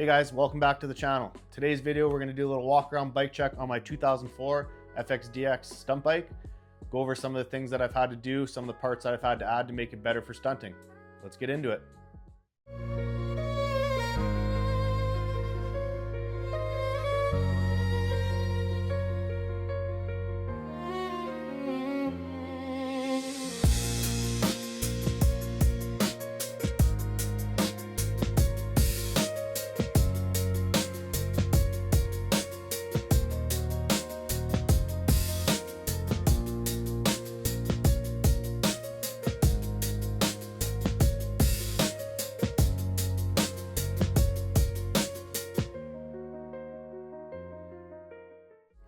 guys, welcome back to the channel. Today's video, we're going to do a little walk around bike check on my 2004 FXDX stunt bike. Go over some of the things that I've had to do, some of the parts that I've had to add to make it better for stunting. Let's get into it.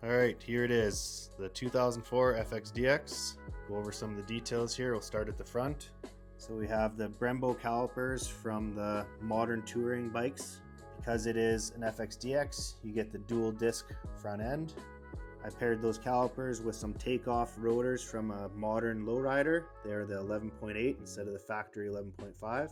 All right, here it is, the 2004 FXDX. Go over some of the details here. We'll start at the front. So we have the Brembo calipers from the modern touring bikes. Because it is an FXDX, you get the dual disc front end. I paired those calipers with some takeoff rotors from a modern lowrider. They're the 11.8 instead of the factory 11.5.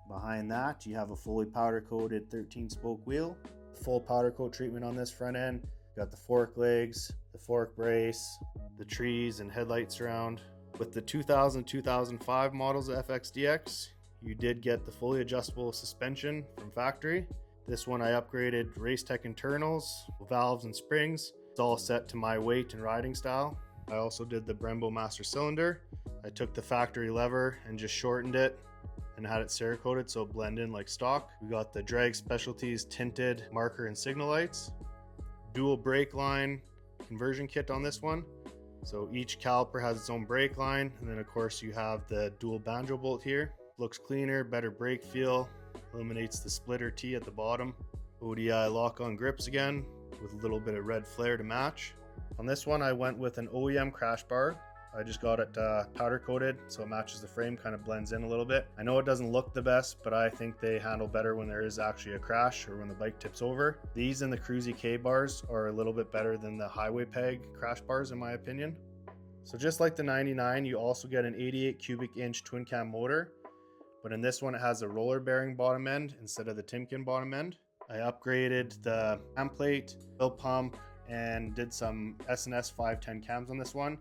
Behind that, you have a fully powder coated 13 spoke wheel. Full powder coat treatment on this front end. Got the fork legs, the fork brace, the trees and headlight surround. With the 2000-2005 models of FXDX, you did get the fully adjustable suspension from factory. This one I upgraded race tech internals, valves and springs. It's all set to my weight and riding style. I also did the Brembo master cylinder. I took the factory lever and just shortened it and had it Cerakoted so it blend in like stock. We got the Drag Specialties tinted marker and signal lights. Dual brake line conversion kit on this one. So each caliper has its own brake line, and then of course you have the dual banjo bolt here. Looks cleaner, better brake feel, eliminates the splitter T at the bottom. ODI lock-on grips again with a little bit of red flare to match. On this one I went with an OEM crash bar. I just got it powder coated so it matches the frame, kind of blends in a little bit. I know it doesn't look the best, but I think they handle better when there is actually a crash or when the bike tips over. These and the Cruzy K bars are a little bit better than the highway peg crash bars in my opinion. So just like the 99, you also get an 88 cubic inch twin cam motor, but in this one it has a roller bearing bottom end instead of the Timken bottom end. I upgraded the cam plate, oil pump, and did some S&S 510 cams on this one.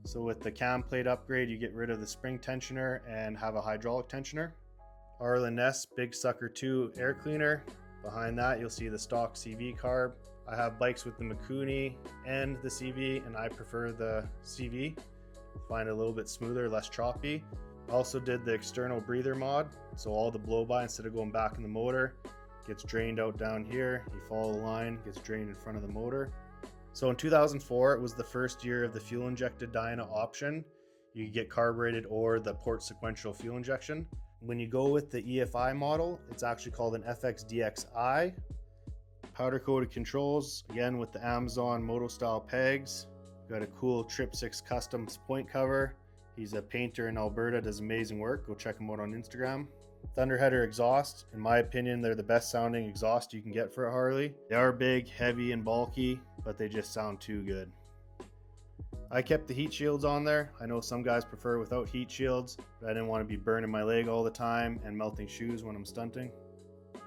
So with the cam plate upgrade, you get rid of the spring tensioner and have a hydraulic tensioner. R&S Big Sucker 2 air cleaner. Behind that, you'll see the stock CV carb. I have bikes with the Mikuni and the CV, and I prefer the CV. Find it a little bit smoother, less choppy. Also did the external breather mod. So all the blow-by, instead of going back in the motor, gets drained out down here. You follow the line, gets drained in front of the motor. So in 2004, it was the first year of the fuel injected Dyna option. You could get carbureted or the port sequential fuel injection. When you go with the EFI model, it's actually called an FXDXi. Powder coated controls, again with the Amazon Moto style pegs. Got a cool Trip 6 Customs point cover. He's a painter in Alberta, does amazing work. Go check him out on Instagram. Thunderheader exhaust, in my opinion, they're the best sounding exhaust you can get for a Harley. They are big, heavy, and bulky, but they just sound too good. I kept the heat shields on there. I know some guys prefer without heat shields, but I didn't want to be burning my leg all the time and melting shoes when I'm stunting.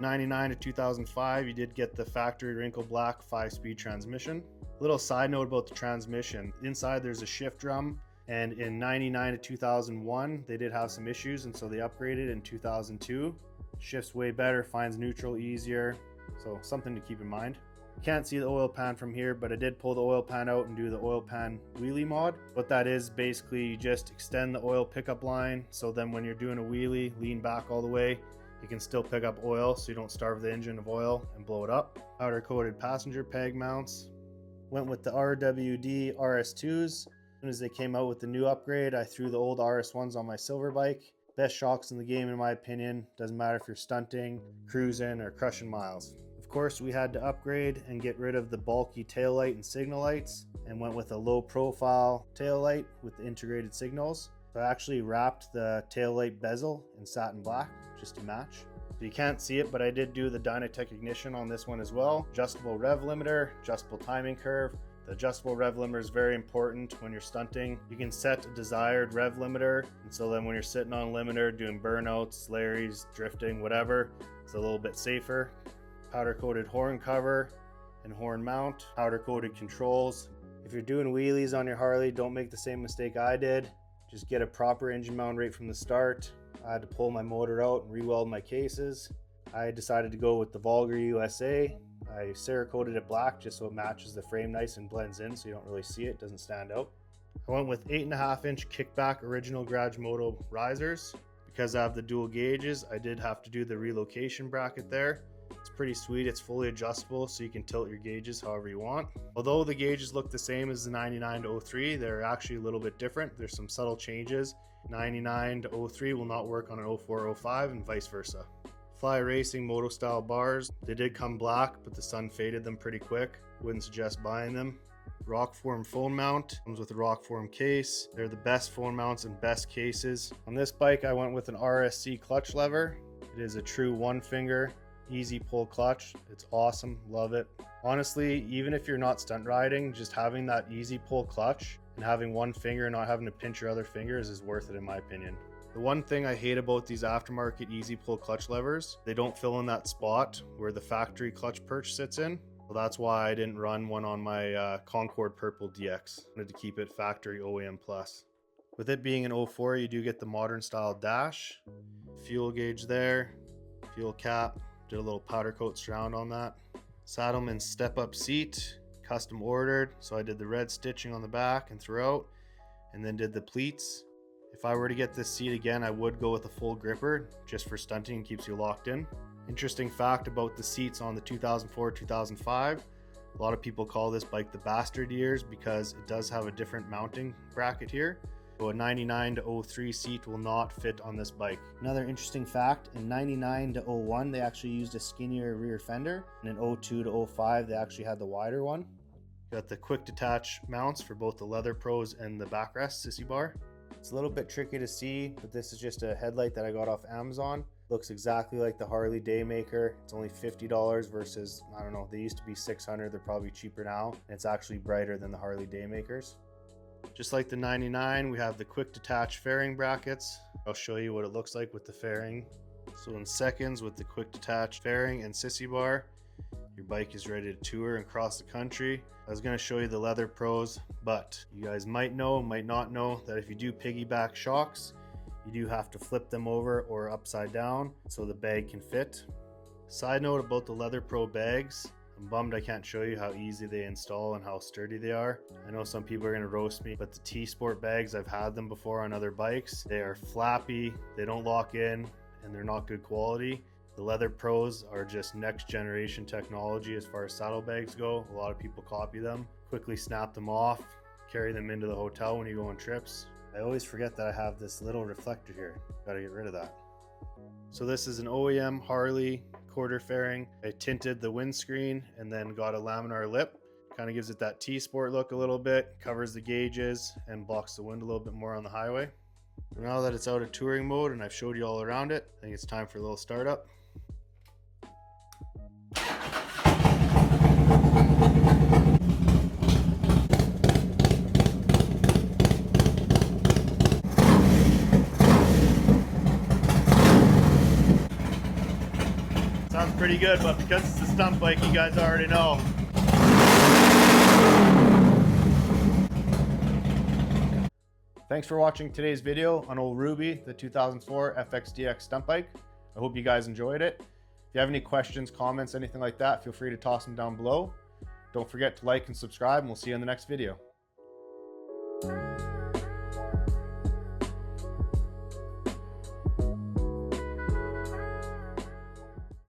99 to 2005, you did get the factory wrinkle black 5-speed transmission. Little side note about the transmission. Inside there's a shift drum. And in 99 to 2001, they did have some issues, and so they upgraded in 2002. Shifts way better, finds neutral easier, so something to keep in mind. You can't see the oil pan from here, but I did pull the oil pan out and do the oil pan wheelie mod. What that is, basically you just extend the oil pickup line, so then when you're doing a wheelie, lean back all the way, you can still pick up oil so you don't starve the engine of oil and blow it up. Powder coated passenger peg mounts. Went with the RWD RS2s. As soon as they came out with the new upgrade, I threw the old RS1s on my silver bike. Best shocks in the game in my opinion. Doesn't matter if you're stunting, cruising, or crushing miles. Of course, we had to upgrade and get rid of the bulky taillight and signal lights and went with a low profile taillight with the integrated signals. So I actually wrapped the taillight bezel in satin black just to match. So you can't see it, but I did do the Dynatech ignition on this one as well. Adjustable rev limiter, adjustable timing curve. The adjustable rev limiter is very important when you're stunting. You can set a desired rev limiter, and so then when you're sitting on limiter doing burnouts, Larry's, drifting, whatever, it's a little bit safer. powder coated horn cover and horn mount, powder coated controls. If you're doing wheelies on your Harley, don't make the same mistake I did. Just get a proper engine mount right from the start. I had to pull my motor out and re-weld my cases. I decided to go with the Vulgar USA. I Cerakoted it black just so it matches the frame nice and blends in so you don't really see it, doesn't stand out. I went with 8.5 inch kickback original Garage Moto risers. Because I have the dual gauges, I did have to do the relocation bracket there. It's pretty sweet, it's fully adjustable so you can tilt your gauges however you want. Although the gauges look the same as the 99 to 03, they're actually a little bit different. There's some subtle changes. 99 to 03 will not work on an 04 05 and vice versa. Fly Racing Moto style bars, they did come black but the sun faded them pretty quick. Wouldn't suggest buying them. Rockform phone mount, comes with a Rockform case. They're the best phone mounts and best cases. On this bike I went with an RSC clutch lever. It is a true one finger easy pull clutch. It's awesome, love it. Honestly, even if you're not stunt riding, just having that easy pull clutch and having one finger and not having to pinch your other fingers is worth it in my opinion. The one thing I hate about these aftermarket easy pull clutch levers, they don't fill in that spot where the factory clutch perch sits in. Well, that's why I didn't run one on my Concord Purple DX. I wanted to keep it factory OEM plus. With it being an 04, you do get the modern style dash. Fuel gauge there, fuel cap, did a little powder coat surround on that. Saddleman step up seat, custom ordered. So I did the red stitching on the back and throughout, and then did the pleats. If I were to get this seat again, I would go with a full gripper just for stunting and keeps you locked in. Interesting fact about the seats on the 2004-2005, a lot of people call this bike the bastard years because it does have a different mounting bracket here. So a 99 to 03 seat will not fit on this bike. Another interesting fact, in 99 to 01 they actually used a skinnier rear fender, and in 02 to 05 they actually had the wider one. Got the quick detach mounts for both the Leather Pros and the backrest sissy bar. It's a little bit tricky to see, but this is just a headlight that I got off Amazon. Looks exactly like the Harley Daymaker. It's only $50 versus, I don't know, they used to be $600. They're probably cheaper now. And it's actually brighter than the Harley Daymakers. Just like the 99, we have the quick detach fairing brackets. I'll show you what it looks like with the fairing. So in seconds with the quick detach fairing and sissy bar, your bike is ready to tour and cross the country. I was going to show you the Leather Pros, but you guys might know, might not know that if you do piggyback shocks, you do have to flip them over or upside down so the bag can fit. Side note about the Leather Pro bags, I'm bummed I can't show you how easy they install and how sturdy they are. I know some people are going to roast me, but the T-Sport bags, I've had them before on other bikes. They are flappy, they don't lock in, and they're not good quality. The Leather Pros are just next generation technology as far as saddlebags go. A lot of people copy them, quickly snap them off, carry them into the hotel when you go on trips. I always forget that I have this little reflector here. Gotta get rid of that. So this is an OEM Harley quarter fairing. I tinted the windscreen and then got a laminar lip. Kind of gives it that T-Sport look a little bit, covers the gauges and blocks the wind a little bit more on the highway. So now that it's out of touring mode and I've showed you all around it, I think it's time for a little startup. Sounds pretty good, but because it's a stunt bike, you guys already know. Thanks for watching today's video on old Ruby, the 2004 FXDX stunt bike. I hope you guys enjoyed it. If you have any questions, comments, anything like that, feel free to toss them down below. Don't forget to like and subscribe, and we'll see you in the next video.